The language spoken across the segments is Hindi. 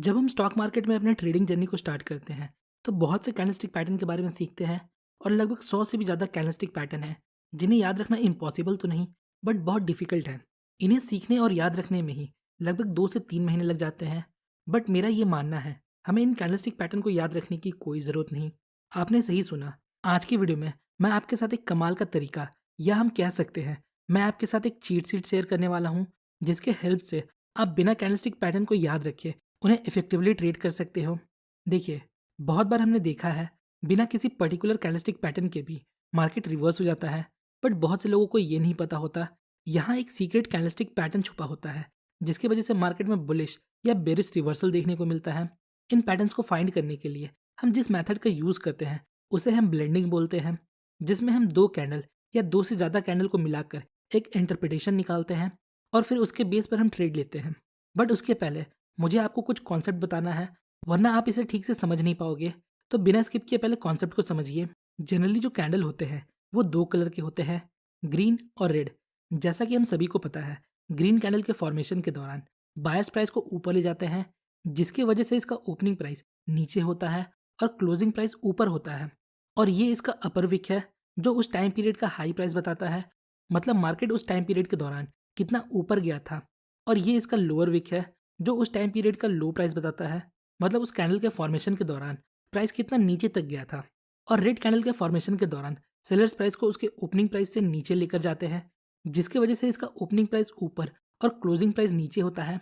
जब हम स्टॉक मार्केट में अपने ट्रेडिंग जर्नी को स्टार्ट करते हैं तो बहुत से कैंडलस्टिक पैटर्न के बारे में सीखते हैं। और लगभग 100 से भी ज़्यादा कैंडलस्टिक पैटर्न हैं जिन्हें याद रखना इम्पॉसिबल तो नहीं बट बहुत डिफिकल्ट है। इन्हें सीखने और याद रखने में ही लगभग 2 से 3 महीने लग जाते हैं। बट मेरा ये मानना है हमें इन कैंडलस्टिक पैटर्न को याद रखने की कोई ज़रूरत नहीं। आपने सही सुना। आज की वीडियो में मैं आपके साथ एक कमाल का तरीका, या हम कह सकते हैं मैं आपके साथ एक चीट शीट शेयर करने वाला हूँ, जिसके हेल्प से आप बिना कैंडलस्टिक पैटर्न को याद रखे उन्हें इफेक्टिवली ट्रेड कर सकते हो। देखिए, बहुत बार हमने देखा है बिना किसी पर्टिकुलर कैंडलस्टिक पैटर्न के भी मार्केट रिवर्स हो जाता है। बट बहुत से लोगों को ये नहीं पता होता यहाँ एक सीक्रेट कैंडलस्टिक पैटर्न छुपा होता है जिसकी वजह से मार्केट में बुलिश या बेरिश रिवर्सल देखने को मिलता है। इन पैटर्न्स को फाइंड करने के लिए हम जिस मेथड का यूज़ करते हैं उसे हम ब्लेंडिंग बोलते हैं, जिसमें हम दो कैंडल या दो से ज़्यादा कैंडल को मिलाकर एक इंटरप्रिटेशन निकालते हैं और फिर उसके बेस पर हम ट्रेड लेते हैं। बट उसके पहले मुझे आपको कुछ कॉन्सेप्ट बताना है, वरना आप इसे ठीक से समझ नहीं पाओगे। तो बिना स्किप किए पहले कॉन्सेप्ट को समझिए। जनरली जो कैंडल होते हैं वो दो कलर के होते हैं, ग्रीन और रेड। जैसा कि हम सभी को पता है, ग्रीन कैंडल के फॉर्मेशन के दौरान बायर्स प्राइस को ऊपर ले जाते हैं, जिसकी वजह से इसका ओपनिंग प्राइस नीचे होता है और क्लोजिंग प्राइस ऊपर होता है। और ये इसका अपर विक है जो उस टाइम पीरियड का हाई प्राइस बताता है, मतलब मार्केट उस टाइम पीरियड के दौरान कितना ऊपर गया था। और ये इसका लोअर विक है जो उस टाइम पीरियड का लो प्राइस बताता है, मतलब उस कैंडल के फॉर्मेशन के दौरान प्राइस कितना नीचे तक गया था। और रेड कैंडल के फॉर्मेशन के दौरान सेलर्स प्राइस को उसके ओपनिंग प्राइस से नीचे लेकर जाते हैं, जिसकी वजह से इसका ओपनिंग प्राइस ऊपर और क्लोजिंग प्राइस नीचे होता है।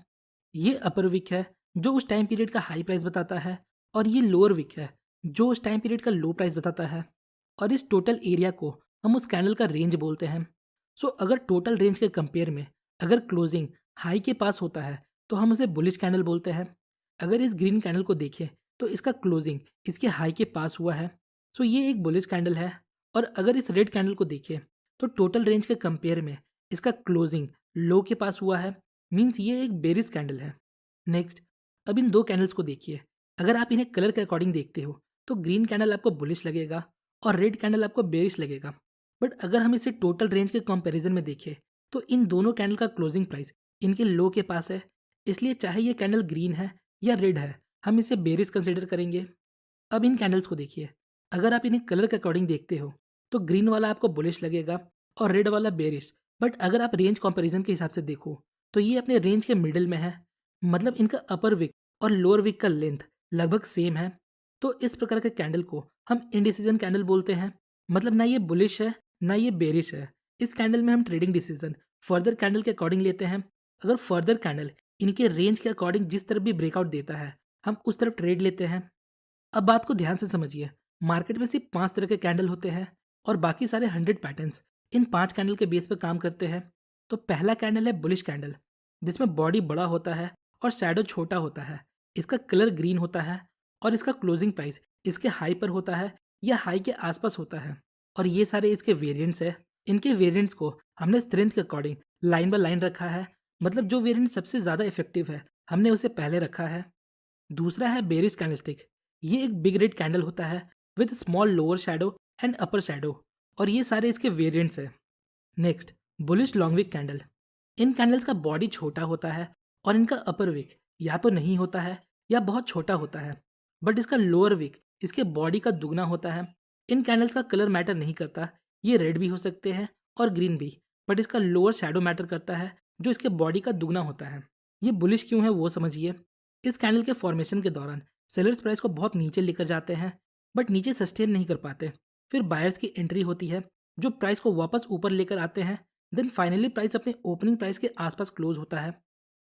ये अपर विक है जो उस टाइम पीरियड का हाई प्राइस बताता है, और ये लोअर विक है जो उस टाइम पीरियड का लो प्राइस बताता है। और इस टोटल एरिया को हम उस कैंडल का रेंज बोलते हैं। सो अगर टोटल रेंज के कंपेयर में अगर क्लोजिंग हाई के पास होता है तो हम उसे बुलिश कैंडल बोलते हैं। अगर इस ग्रीन कैंडल को देखें तो इसका क्लोजिंग इसके हाई के पास हुआ है, सो ये एक बुलिश कैंडल है। और अगर इस रेड कैंडल को देखें तो टोटल रेंज के कंपेयर में इसका क्लोजिंग लो के पास हुआ है, मीन्स ये एक बेरिश कैंडल है। नेक्स्ट, अब इन दो कैंडल्स को देखिए। अगर आप इन्हें कलर के अकॉर्डिंग देखते हो तो ग्रीन कैंडल आपको बुलिश लगेगा और रेड कैंडल आपको बेरिश लगेगा। बट अगर हम इसे टोटल रेंज के कंपैरिजन में देखें तो इन दोनों कैंडल का क्लोजिंग प्राइस इनके लो के पास है, इसलिए चाहे ये कैंडल ग्रीन है या रेड है, हम इसे बेरिश कंसिडर करेंगे। अब इन कैंडल्स को देखिए। अगर आप इन्हें कलर के अकॉर्डिंग देखते हो तो ग्रीन वाला आपको बुलिश लगेगा और रेड वाला बेरिश। बट अगर आप रेंज कंपैरिजन के हिसाब से देखो तो ये अपने रेंज के मिडिल में है, मतलब इनका अपर विक और लोअर विक का लेंथ लगभग सेम है। तो इस प्रकार के कैंडल को हम इंडिसीजन कैंडल बोलते हैं, मतलब ना ये बुलिश है ना ये बेरिश है। इस कैंडल में हम ट्रेडिंग डिसीजन फर्दर कैंडल के अकॉर्डिंग लेते हैं। अगर फर्दर कैंडल इनके रेंज के अकॉर्डिंग जिस तरफ भी ब्रेकआउट देता है हम उस तरफ ट्रेड लेते हैं। अब बात को ध्यान से समझिए। मार्केट में सिर्फ 5 तरह के कैंडल होते हैं और बाकी सारे 100 पैटर्न्स इन 5 कैंडल के बेस पर काम करते हैं। तो पहला कैंडल है बुलिश कैंडल, जिसमें बॉडी बड़ा होता है और शैडो छोटा होता है। इसका कलर ग्रीन होता है और इसका क्लोजिंग प्राइस इसके हाई पर होता है या हाई के आसपास होता है। और ये सारे इसके वेरिएंट्स है। इनके वेरिएंट्स को हमने स्ट्रेंथ के अकॉर्डिंग लाइन बाय लाइन रखा है, मतलब जो वेरिएंट सबसे ज़्यादा इफेक्टिव है हमने उसे पहले रखा है। दूसरा है बेरिश कैंडलस्टिक। ये एक बिग रेड कैंडल होता है with small lower shadow and upper shadow, और ये सारे इसके वेरिएंट्स हैं। Next, bullish long wick candle. इन कैंडल्स का बॉडी छोटा होता है और इनका अपर विक या तो नहीं होता है या बहुत छोटा होता है, बट इसका लोअर विक इसके बॉडी का दुगना होता है। इन कैंडल्स का कलर मैटर नहीं करता, ये रेड भी हो सकते हैं और ग्रीन भी, बट इसका लोअर शैडो मैटर करता है जो इसके बॉडी का दुगना होता है। ये बुलिश क्यों है वो समझिए। इस कैंडल के फॉर्मेशन के दौरान सेलर्स प्राइस को बहुत नीचे लेकर जाते हैं, बट नीचे सस्टेन नहीं कर पाते। फिर बायर्स की एंट्री होती है जो प्राइस को वापस ऊपर लेकर आते हैं। देन फाइनली प्राइस अपने ओपनिंग प्राइस के आसपास क्लोज होता है।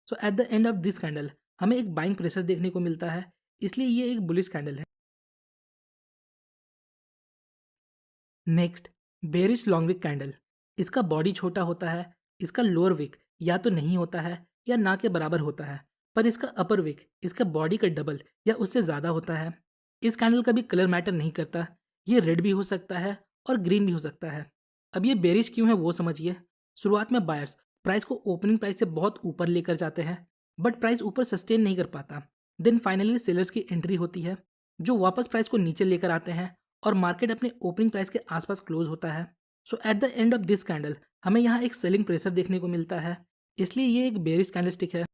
So at the end of this candle हमें एक बाइंग प्रेशर देखने को मिलता है, इसलिए ये एक बुलिश कैंडल है। Next, bearish long wick candle. इसका बॉडी छोटा होता है, इसका लोअर विक या तो नहीं होता है या ना के बराबर होता है, पर इसका अपर विक इसका बॉडी का डबल या उससे ज़्यादा होता है। इस कैंडल का भी कलर मैटर नहीं करता, ये रेड भी हो सकता है और ग्रीन भी हो सकता है। अब ये बेरिश क्यों है वो समझिए। शुरुआत में बायर्स प्राइस को ओपनिंग प्राइस से बहुत ऊपर लेकर जाते हैं, बट प्राइस ऊपर सस्टेन नहीं कर पाता। देन फाइनली सेलर्स की एंट्री होती है जो वापस प्राइस को नीचे लेकर आते हैं और मार्केट अपने ओपनिंग प्राइस के आसपास क्लोज होता है। So at the end of this candle हमें यहाँ एक सेलिंग प्रेशर देखने को मिलता है, इसलिए ये एक बेरिश कैंडलस्टिक है।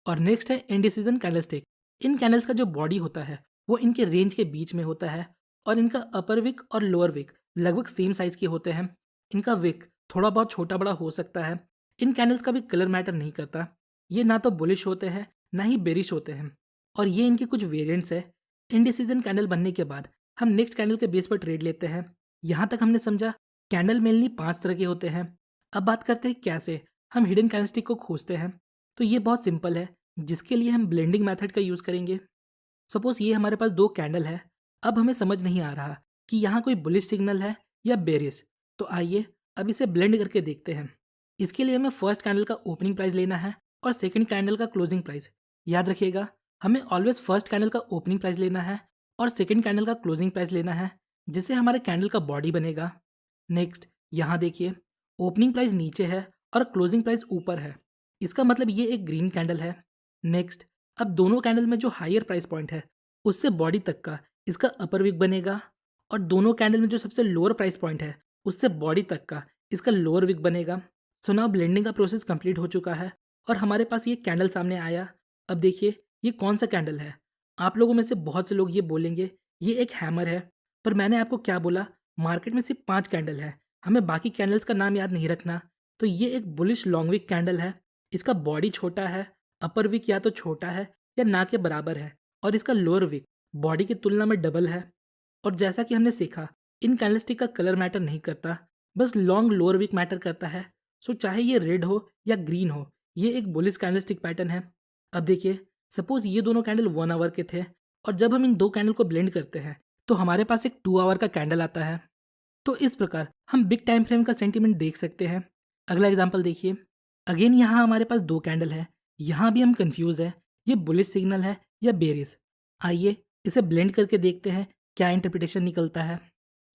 और नेक्स्ट है इंडिसीजन कैंडलस्टिक। इन कैंडल्स का जो बॉडी होता है वो इनके रेंज के बीच में होता है और इनका अपर विक और लोअर विक लगभग सेम साइज के होते हैं। इनका विक थोड़ा बहुत छोटा बड़ा हो सकता है। इन कैंडल्स का भी कलर मैटर नहीं करता। ये ना तो बुलिश होते हैं ना ही बेरिश होते हैं। और ये इनके कुछ वेरिएंट्स है। इनडिसीजन कैंडल बनने के बाद हम नेक्स्ट कैंडल के बेस पर ट्रेड लेते हैं। यहाँ तक हमने समझा कैंडल मेनली 5 तरह के होते हैं। अब बात करते हैं कैसे हम हिडन कैंडलस्टिक को खोजते हैं। तो ये बहुत सिंपल है, जिसके लिए हम ब्लेंडिंग मेथड का यूज़ करेंगे। सपोज ये हमारे पास 2 कैंडल है। अब हमें समझ नहीं आ रहा कि यहाँ कोई बुलिश सिग्नल है या बेरिश। तो आइए अब इसे ब्लेंड करके देखते हैं। इसके लिए हमें फर्स्ट कैंडल का ओपनिंग प्राइस लेना है और सेकंड कैंडल का क्लोजिंग प्राइस। याद रखिएगा, हमें ऑलवेज फर्स्ट कैंडल का ओपनिंग प्राइस लेना है और सेकंड कैंडल का क्लोजिंग प्राइस लेना है, जिससे हमारे कैंडल का बॉडी बनेगा। नेक्स्ट यहाँ देखिए, ओपनिंग प्राइस नीचे है और क्लोजिंग प्राइस ऊपर है। इसका मतलब ये एक ग्रीन कैंडल है। नेक्स्ट, अब दोनों कैंडल में जो हायर प्राइस पॉइंट है उससे बॉडी तक का इसका अपर विक बनेगा और दोनों कैंडल में जो सबसे लोअर प्राइस पॉइंट है उससे बॉडी तक का इसका लोअर विक बनेगा। सो नाउ ब्लेंडिंग का प्रोसेस कंप्लीट हो चुका है और हमारे पास ये कैंडल सामने आया। अब देखिए ये कौन सा कैंडल है। आप लोगों में से बहुत से लोग ये बोलेंगे ये एक हैमर है, पर मैंने आपको क्या बोला, मार्केट में सिर्फ 5 कैंडल है, हमें बाकी कैंडल्स का नाम याद नहीं रखना। तो ये एक बुलिश लॉन्ग विक कैंडल है। इसका बॉडी छोटा है, अपर विक या तो छोटा है या ना के बराबर है और इसका लोअर विक बॉडी की तुलना में डबल है। और जैसा कि हमने सीखा, इन कैंडलस्टिक का कलर मैटर नहीं करता, बस लॉन्ग लोअर विक मैटर करता है। सो चाहे ये रेड हो या ग्रीन हो, ये एक बुलिश कैंडलस्टिक पैटर्न है। अब देखिए, सपोज ये दोनों कैंडल 1 आवर के थे और जब हम इन 2 कैंडल को ब्लेंड करते हैं तो हमारे पास एक 2 आवर का कैंडल आता है। तो इस प्रकार हम बिग टाइम फ्रेम का सेंटीमेंट देख सकते हैं। अगला एग्जांपल देखिए, अगेन यहाँ हमारे पास 2 कैंडल है। यहाँ भी हम कंफ्यूज है, ये बुलिश सिग्नल है या बेरिश। आइए इसे ब्लेंड करके देखते हैं क्या इंटरप्रिटेशन निकलता है।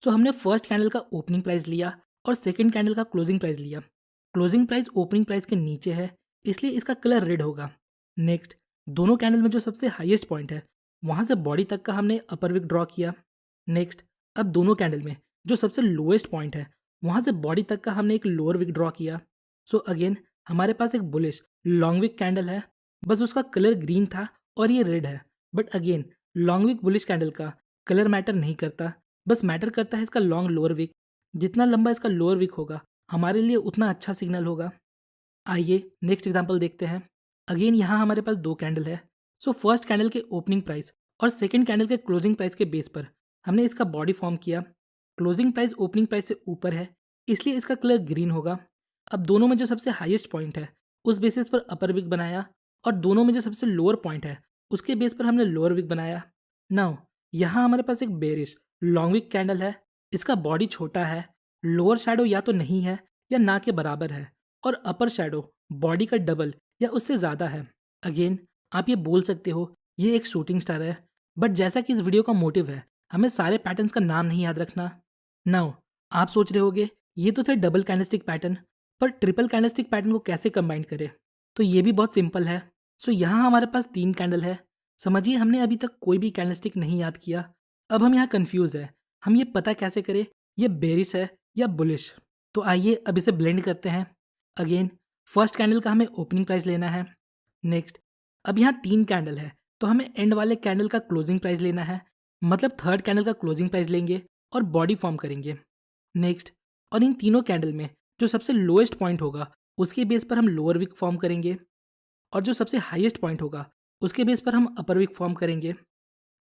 सो हमने फर्स्ट कैंडल का ओपनिंग प्राइस लिया और सेकंड कैंडल का क्लोजिंग प्राइस लिया। क्लोजिंग प्राइस ओपनिंग प्राइस के नीचे है, इसलिए इसका कलर रेड होगा। नेक्स्ट, दोनों कैंडल में जो सबसे हाईएस्ट पॉइंट है वहाँ से बॉडी तक का हमने अपर विक ड्रॉ किया। नेक्स्ट, अब दोनों कैंडल में जो सबसे लोएस्ट पॉइंट है वहाँ से बॉडी तक का हमने एक लोअर विक ड्रॉ किया। सो अगेन हमारे पास एक बुलिश लॉन्ग विक कैंडल है, बस उसका कलर ग्रीन था और ये रेड है। But again long wick bullish candle का कलर मैटर नहीं करता, बस मैटर करता है इसका लॉन्ग लोअर विक। जितना लंबा इसका लोअर विक होगा हमारे लिए उतना अच्छा सिग्नल होगा। आइए नेक्स्ट एग्जांपल देखते हैं। अगेन यहाँ हमारे पास 2 कैंडल है। सो फर्स्ट कैंडल के ओपनिंग प्राइस और सेकंड कैंडल के क्लोजिंग प्राइस के बेस पर हमने इसका बॉडी फॉर्म किया। क्लोजिंग प्राइस ओपनिंग प्राइस से ऊपर है, इसलिए इसका कलर ग्रीन होगा। अब दोनों में जो सबसे हाईएस्ट पॉइंट है उस बेसिस पर अपर विक बनाया और दोनों में जो सबसे लोअर पॉइंट है उसके बेस पर हमने लोअर विक बनाया। नाउ यहाँ हमारे पास एक बेरिश लॉन्ग विक कैंडल है। इसका बॉडी छोटा है, लोअर शैडो या तो नहीं है या ना के बराबर है और अपर शैडो बॉडी का डबल या उससे ज़्यादा है। अगेन आप ये बोल सकते हो ये एक शूटिंग स्टार है, बट जैसा कि इस वीडियो का मोटिव है हमें सारे पैटर्न्स का नाम नहीं याद रखना। नाउ आप सोच रहे होगे ये तो थे डबल कैंडलस्टिक पैटर्न, पर ट्रिपल कैंडलस्टिक पैटर्न को कैसे कंबाइन करें। तो ये भी बहुत सिंपल है। सो यहाँ हमारे पास 3 कैंडल है। समझिए हमने अभी तक कोई भी कैंडलस्टिक नहीं याद किया। अब हम यहाँ कंफ्यूज है, हम ये पता कैसे करें ये बेरिश है या बुलिश। तो आइए अब इसे ब्लेंड करते हैं। अगेन फर्स्ट कैंडल का हमें ओपनिंग प्राइस लेना है। नेक्स्ट, अब यहाँ 3 कैंडल है तो हमें एंड वाले कैंडल का क्लोजिंग प्राइस लेना है, मतलब थर्ड कैंडल का क्लोजिंग प्राइस लेंगे और बॉडी फॉर्म करेंगे। नेक्स्ट, और इन तीनों कैंडल में जो सबसे लोएस्ट पॉइंट होगा उसके बेस पर हम लोअर विक फॉर्म करेंगे और जो सबसे हाईएस्ट पॉइंट होगा उसके बेस पर हम अपर विक फॉर्म करेंगे।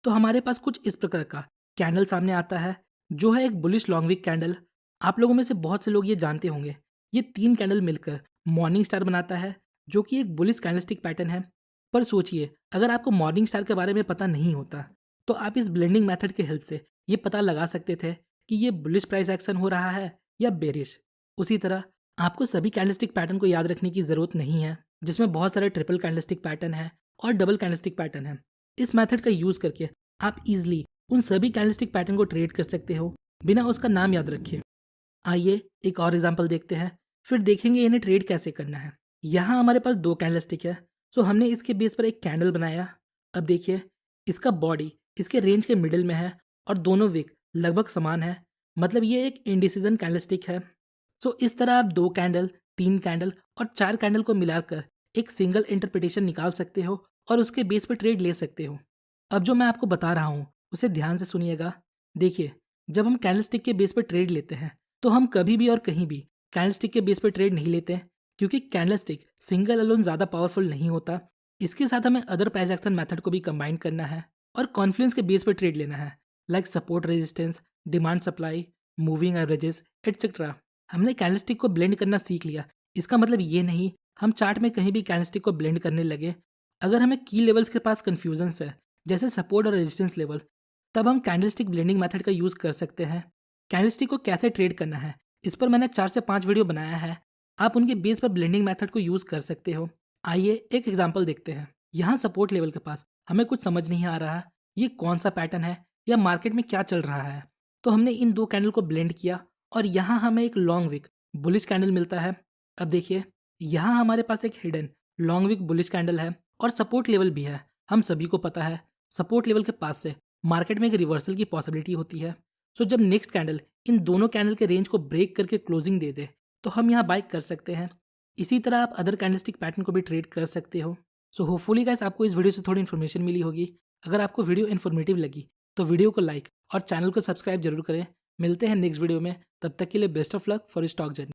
तो हमारे पास कुछ इस प्रकार का कैंडल सामने आता है, जो है एक बुलिश लॉन्ग विक कैंडल। आप लोगों में से बहुत से लोग ये जानते होंगे, ये 3 कैंडल मिलकर मॉर्निंग स्टार बनाता है, जो कि एक बुलिश कैंडलस्टिक पैटर्न है। पर सोचिए अगर आपको मॉर्निंग स्टार के बारे में पता नहीं होता तो आप इस ब्लेंडिंग मेथड के हेल्प से ये पता लगा सकते थे कि ये बुलिश प्राइस एक्शन हो रहा है या बेरिश। उसी तरह आपको सभी कैंडलस्टिक पैटर्न को याद रखने की ज़रूरत नहीं है, जिसमें बहुत सारे ट्रिपल कैंडलस्टिक पैटर्न है और डबल कैंडलस्टिक पैटर्न है। इस मेथड का यूज़ करके आप इजीली उन सभी कैंडलस्टिक पैटर्न को ट्रेड कर सकते हो बिना उसका नाम याद रखे। आइए एक और एग्जांपल देखते हैं, फिर देखेंगे इन्हें ट्रेड कैसे करना है। यहाँ हमारे पास 2 कैंडलस्टिक है, सो हमने इसके बेस पर एक कैंडल बनाया। अब देखिए इसका बॉडी इसके रेंज के मिडिल में है और दोनों विक लगभग समान है, मतलब ये एक इंडिसीजन कैंडलस्टिक है। सो इस तरह आप 2 कैंडल, 3 कैंडल और 4 कैंडल को मिलाकर एक सिंगल इंटरप्रिटेशन निकाल सकते हो और उसके बेस पर ट्रेड ले सकते हो। अब जो मैं आपको बता रहा हूँ उसे ध्यान से सुनिएगा। देखिए, जब हम कैंडलस्टिक के बेस पर ट्रेड लेते हैं तो हम कभी भी और कहीं भी कैंडलस्टिक के बेस पर ट्रेड नहीं लेते हैं, क्योंकि कैंडलस्टिक सिंगल अलोन ज़्यादा पावरफुल नहीं होता। इसके साथ हमें अदर प्राइस एक्शन मेथड को भी कंबाइन करना है और कॉन्फ्लुएंस के बेस पर ट्रेड लेना है, like support resistance, demand supply, moving averages etcetera. हमने कैंडलस्टिक को ब्लेंड करना सीख लिया। इसका मतलब ये नहीं हम चार्ट में कहीं भी कैंडलस्टिक को ब्लेंड करने लगे। अगर हमें की लेवल्स के पास कन्फ्यूजन्स है, जैसे सपोर्ट और रेजिस्टेंस लेवल, तब हम कैंडलस्टिक ब्लेंडिंग मेथड का यूज़ कर सकते हैं। कैंडलस्टिक को कैसे ट्रेड करना है, इस पर मैंने 4 से 5 वीडियो बनाया है। आप उनके बेस पर ब्लेंडिंग मेथड को यूज़ कर सकते हो। आइए एक एग्जांपल देखते हैं। यहाँ सपोर्ट लेवल के पास हमें कुछ समझ नहीं आ रहा ये कौन सा पैटर्न है या मार्केट में क्या चल रहा है। तो हमने इन 2 कैंडल को ब्लेंड किया और यहाँ हमें एक लॉन्ग विक बुलिश कैंडल मिलता है। अब देखिए, यहाँ हमारे पास एक hidden long wick bullish candle है और सपोर्ट लेवल भी है। हम सभी को पता है सपोर्ट लेवल के पास से मार्केट में एक रिवर्सल की पॉसिबिलिटी होती है। सो जब नेक्स्ट कैंडल इन दोनों कैंडल के रेंज को ब्रेक करके क्लोजिंग दे दे तो हम यहाँ बाइक कर सकते हैं। इसी तरह आप अदर कैंडलस्टिक पैटर्न को भी ट्रेड कर सकते हो। सो होपफुली गाइस आपको इस वीडियो से थोड़ी इन्फॉर्मेशन मिली होगी। अगर आपको वीडियो इन्फॉर्मेटिव लगी तो वीडियो को लाइक और चैनल को सब्सक्राइब जरूर करें। मिलते हैं नेक्स्ट वीडियो में, तब तक के लिए best of luck for stock journey.